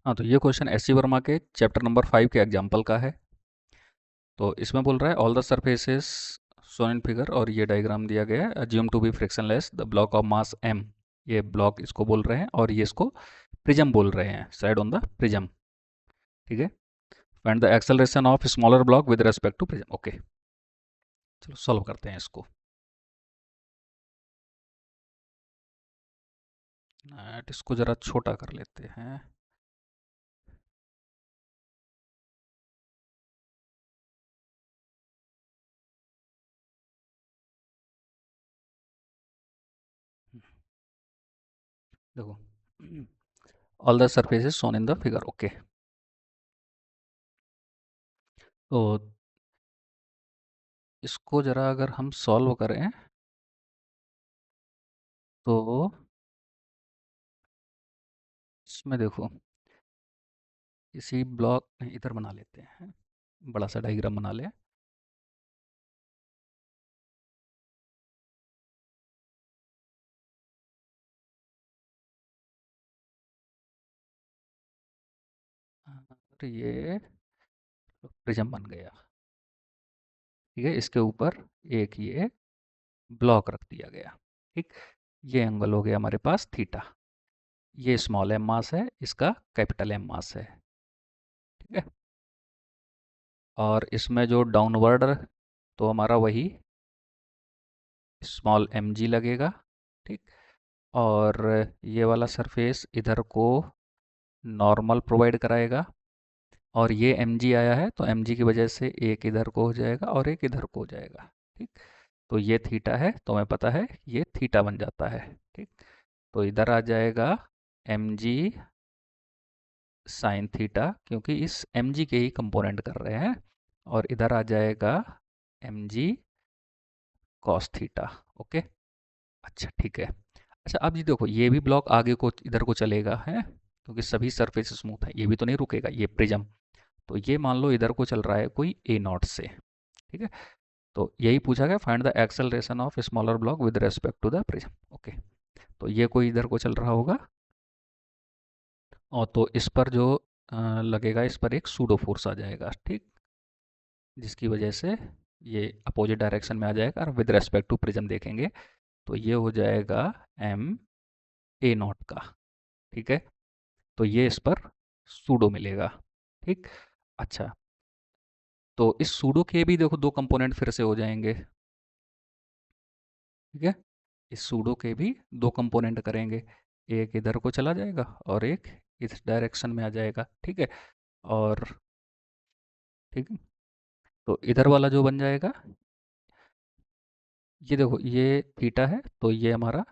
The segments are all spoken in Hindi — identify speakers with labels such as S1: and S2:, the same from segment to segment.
S1: हाँ, तो ये क्वेश्चन एस सी वर्मा के चैप्टर नंबर 5 के एग्जाम्पल का है। तो इसमें बोल रहा है all the surfaces shown in figure, और ये डायग्राम दिया गया है, assume to be frictionless the block of mass m। ये ब्लॉक इसको बोल रहे हैं और ये इसको प्रिज्म बोल रहे हैं, साइड ऑन द प्रिज्म। ठीक है। Find the acceleration of smaller block with respect to prism. Okay, चलो सॉल्व करते हैं इसको। इसको ज़रा छोटा कर लेते हैं। देखो, all the surfaces shown in the figure. Okay, तो इसको ज़रा अगर हम सॉल्व करें तो इसमें देखो, किसी ब्लॉक इधर बना लेते हैं, बड़ा सा डायग्राम बना लें। और ये प्रिज्म बन गया। ठीक है, इसके ऊपर एक ये ब्लॉक रख दिया गया। ठीक, ये एंगल हो गया हमारे पास थीटा। ये स्मॉल एम मास है, इसका कैपिटल एम मास है। ठीक है, और इसमें जो डाउनवर्ड तो हमारा वही स्मॉल एम जी लगेगा। ठीक, और ये वाला सरफेस इधर को नॉर्मल प्रोवाइड कराएगा, और ये एम जी आया है तो एम जी की वजह से एक इधर को हो जाएगा और एक इधर को हो जाएगा। ठीक, तो ये थीटा है तो हमें पता है ये थीटा बन जाता है। ठीक, तो इधर आ जाएगा एम जी साइन थीटा, क्योंकि इस एम जी के ही कंपोनेंट कर रहे हैं, और इधर आ जाएगा M G cos theta. Okay, अच्छा ठीक है। अच्छा, अब ये देखो, ये भी ब्लॉक आगे को इधर को चलेगा है, क्योंकि सभी सरफेस स्मूथ है, ये भी तो नहीं रुकेगा, ये प्रिज्म। तो ये मान लो इधर को चल रहा है कोई ए नॉट से। ठीक है, तो यही पूछा गया, find the acceleration of smaller block with respect to the prism. Okay, तो ये कोई इधर को चल रहा होगा, और तो इस पर जो लगेगा, इस पर एक सूडो फोर्स आ जाएगा। ठीक, जिसकी वजह से ये अपोजिट डायरेक्शन में आ जाएगा, और विद रेस्पेक्ट टू प्रिज्म देखेंगे तो ये हो जाएगा एम ए नॉट का। ठीक है, तो ये इस पर सूडो मिलेगा। ठीक, अच्छा, तो इस सूडो के भी देखो दो कंपोनेंट फिर से हो जाएंगे। ठीक है, इस सूडो के भी दो कंपोनेंट करेंगे, एक इधर को चला जाएगा और एक इस डायरेक्शन में आ जाएगा। ठीक है, और ठीक है, तो इधर वाला जो बन जाएगा, ये देखो ये थीटा है तो ये हमारा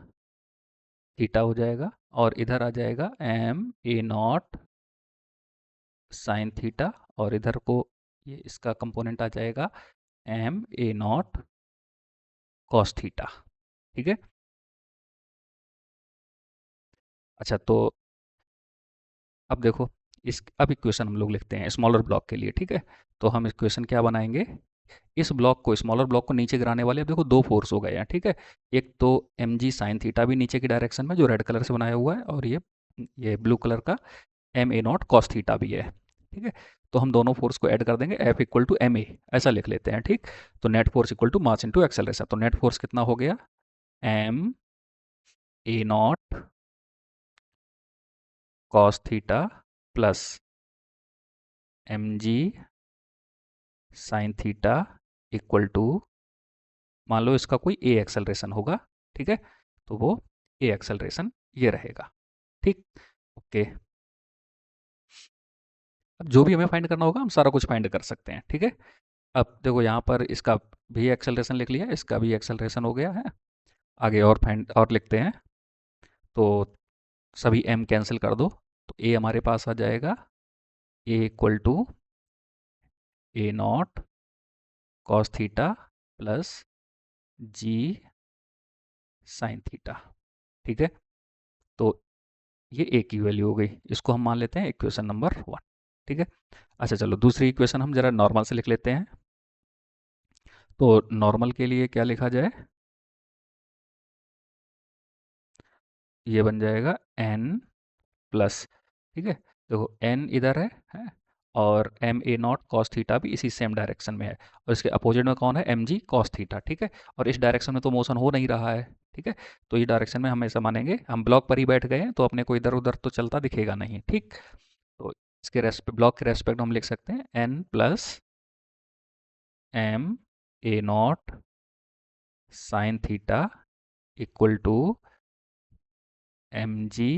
S1: थीटा हो जाएगा, और इधर आ जाएगा M A naught sine theta, और इधर को ये इसका कंपोनेंट आ जाएगा M A not cos theta. ठीक है, अच्छा, तो अब देखो, इस अब इक्वेशन हम लोग लिखते हैं स्मॉलर ब्लॉक के लिए। ठीक है, तो हम इक्वेशन क्या बनाएंगे, इस ब्लॉक को, स्मॉलर ब्लॉक को नीचे गिराने वाले, अब देखो दो फोर्स हो गए हैं। ठीक है, एक तो एम जी साइन थीटा भी नीचे की डायरेक्शन में जो रेड कलर से बनाया हुआ है, और ये ब्लू कलर का M A not cos theta भी है। ठीक है, तो हम दोनों फोर्स को ऐड कर देंगे, F equal to M A ऐसा लिख लेते हैं। ठीक, तो net force equal to mass into acceleration, तो नेट फोर्स कितना हो गया, M A not cos theta plus M G sine theta equal to, मान लो इसका कोई ए एक्सेलरेशन होगा। ठीक है, तो वो ए एक्सेलरेशन ये रहेगा। ठीक, ओके, अब जो भी हमें फाइंड करना होगा हम सारा कुछ फाइंड कर सकते हैं। ठीक है, अब देखो यहाँ पर इसका भी एक्सेलरेशन लिख लिया, इसका भी एक्सेलरेशन हो गया है। आगे और फाइंड और लिखते हैं, तो सभी एम कैंसिल कर दो, तो ए हमारे पास आ जाएगा A equal to A not cos theta plus g sine theta. ठीक है, तो ये ए की वैल्यू हो गई, इसको हम मान लेते हैं इक्वेशन नंबर 1। ठीक है, अच्छा चलो दूसरी इक्वेशन हम जरा नॉर्मल से लिख लेते हैं। तो नॉर्मल के लिए क्या लिखा जाए, ये बन जाएगा n प्लस, ठीक है, देखो एन इधर है और M A not cos theta भी इसी सेम डायरेक्शन में है, और इसके अपोजिट में कौन है, एम जी कॉस थीटा, ठीक है। और इस डायरेक्शन में तो मोशन हो नहीं रहा है, ठीक है। तो ये डायरेक्शन में हम ऐसा मानेंगे, हम ब्लॉक पर ही बैठ गए हैं तो अपने को इधर उधर तो चलता दिखेगा नहीं, ठीक। तो इसके रेस्पेक्ट, ब्लॉक के रेस्पेक्ट हम लिख सकते हैं N plus M A naught sine theta equal to M G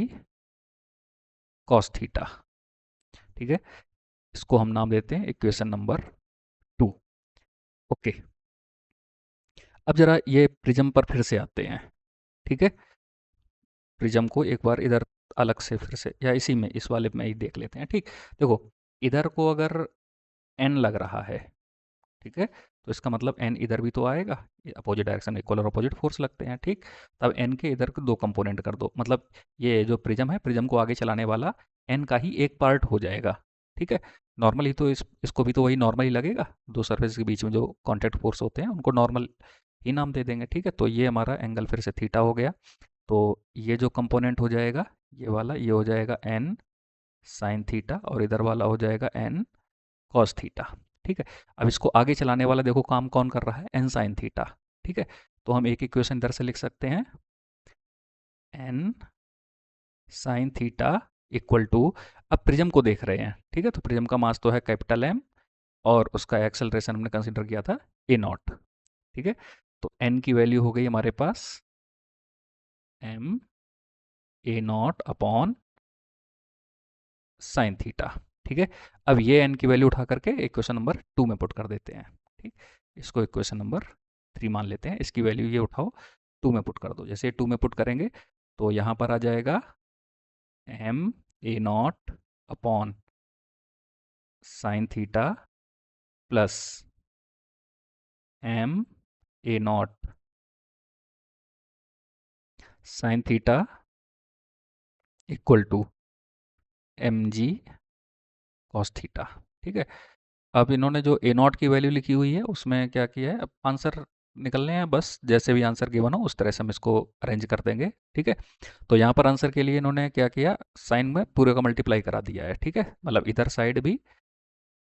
S1: cos theta, ठीक है। इसको हम नाम देते हैं इक्वेशन नंबर 2। ओके, अब जरा ये प्रिज्म पर फिर से आते हैं, ठीक है। प्रिज्म को एक बार इधर अलग से फिर से, या इसी में इस वाले में ही देख लेते हैं, ठीक। देखो इधर को अगर एन लग रहा है, ठीक है, तो इसका मतलब एन इधर भी तो आएगा, अपोजिट डायरेक्शन में इक्वल और अपोजिट फोर्स लगते हैं, ठीक। तब एन के इधर के दो कंपोनेंट कर दो, मतलब ये जो प्रिज्म है, प्रिज्म को आगे चलाने वाला एन का ही एक पार्ट हो जाएगा, ठीक है। नॉर्मली तो इसको भी तो वही नॉर्मल ही लगेगा, दो सरफेस के बीच में जो कॉन्टैक्ट फोर्स होते हैं उनको नॉर्मल ही नाम दे देंगे, ठीक है। तो ये हमारा एंगल फिर से थीटा हो गया। तो ये जो कंपोनेंट हो जाएगा, ये वाला, ये हो जाएगा एन साइन थीटा, और इधर वाला हो जाएगा एन कॉस थीटा, ठीक है। अब इसको आगे चलाने वाला देखो काम कौन कर रहा है, एन साइन थीटा, ठीक है। तो हम एक इक्वेशन इधर से लिख सकते हैं, N sine theta equal to, अब प्रिज्म को देख रहे हैं, ठीक है। तो प्रिज्म का मास तो है कैपिटल एम, और उसका एक्सेलरेशन हमने कंसीडर किया था ए नॉट, ठीक है। तो एन की वैल्यू हो गई हमारे पास M A not upon sine theta, ठीक है। अब ये एन की वैल्यू उठा करके इक्वेशन नंबर 2 में पुट कर देते हैं, ठीक। इसको इक्वेशन नंबर 3 मान लेते हैं, इसकी वैल्यू ये उठाओ 2 में पुट कर दो। जैसे 2 में पुट करेंगे तो यहाँ पर आ जाएगा M A not upon sine theta plus M A naught sine theta equal to M G cos theta, ठीक है। अब इन्होंने जो ए नॉट की वैल्यू लिखी हुई है उसमें क्या किया है, अब आंसर निकलने हैं, बस जैसे भी आंसर गिवन हो उस तरह से हम इसको अरेंज कर देंगे, ठीक है। तो यहाँ पर आंसर के लिए इन्होंने क्या किया, साइन में पूरे का मल्टीप्लाई करा दिया है, ठीक है। मतलब इधर साइड भी,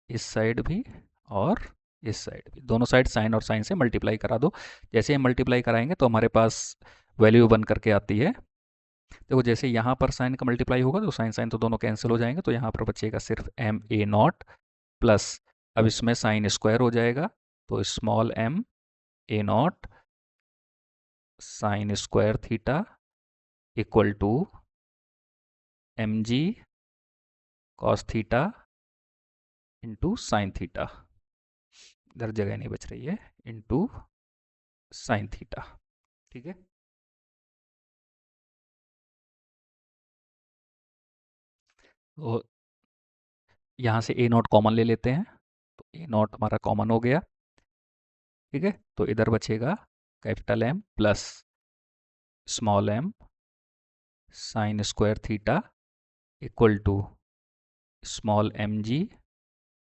S1: इस साइड भी, और इस साइड भी, दोनों साइड साइन और साइन से मल्टीप्लाई करा दो। जैसे हम मल्टीप्लाई कराएंगे तो हमारे पास वैल्यू बन करके आती है। देखो जैसे यहाँ पर साइन का मल्टीप्लाई होगा तो साइन साइन तो दोनों कैंसिल हो जाएंगे, तो यहाँ पर बचेगा सिर्फ एम ए नॉट प्लस, अब इसमें साइन स्क्वायर हो जाएगा, तो small M A naught sine square theta equal to M G cos theta into sine theta, इधर जगह नहीं बच रही है, इंटू साइन थीटा, ठीक है। तो यहाँ से ए नॉट कॉमन ले लेते हैं, तो ए नॉट हमारा कॉमन हो गया, ठीक है। तो इधर बचेगा capital M plus small M sine square theta equal to small M G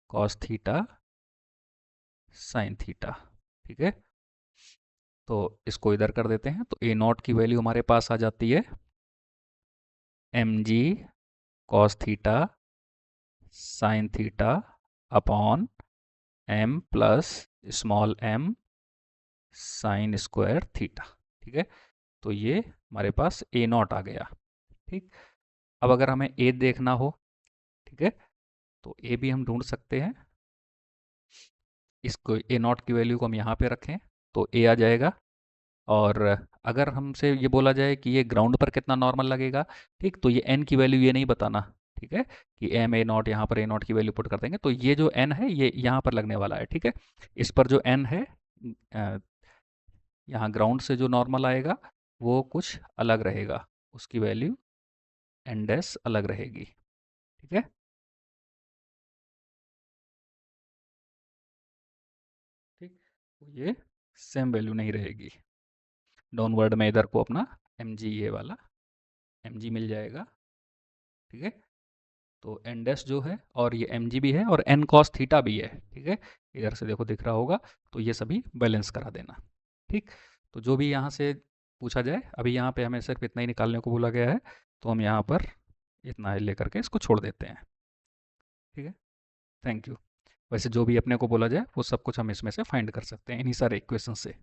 S1: cos theta sine theta, ठीक है। तो इसको इधर कर देते हैं, तो ए नॉट की वैल्यू हमारे पास आ जाती है M G cos theta sine theta upon M plus small M sine square theta, ठीक है। तो ये हमारे पास ए नॉट आ गया, ठीक। अब अगर हमें ए देखना हो, ठीक है, तो ए भी हम ढूंढ सकते हैं। इसको ए नॉट की वैल्यू को हम यहाँ पे रखें तो ए आ जाएगा। और अगर हमसे ये बोला जाए कि ये ग्राउंड पर कितना नॉर्मल लगेगा, ठीक, तो ये एन की वैल्यू ये नहीं बताना, ठीक है, कि एम ए नॉट, यहाँ पर ए नॉट की वैल्यू पुट कर देंगे तो ये जो एन है ये यहाँ पर लगने वाला है, ठीक है। इस पर जो एन है, अ, यहाँ ग्राउंड से जो नॉर्मल आएगा वो कुछ अलग रहेगा, उसकी वैल्यू एन डैश अलग रहेगी, ठीक है। ठीक, तो ये सेम वैल्यू नहीं रहेगी। डाउनवर्ड में इधर को अपना एम जी, ये वाला एम जी मिल जाएगा, ठीक है। तो एन डैश जो है, और ये एम जी भी है, और एन कॉस थीटा भी है, ठीक है। इधर से देखो दिख रहा होगा, तो ये सभी बैलेंस करा देना, ठीक। तो जो भी यहाँ से पूछा जाए, अभी यहाँ पे हमें सिर्फ इतना ही निकालने को बोला गया है, तो हम यहाँ पर इतना लेकर के इसको छोड़ देते हैं। ठीक है। Thank you. वैसे जो भी अपने को बोला जाए वो सब कुछ हम इसमें से फाइंड कर सकते हैं इन्हीं सारे इक्वेशन से।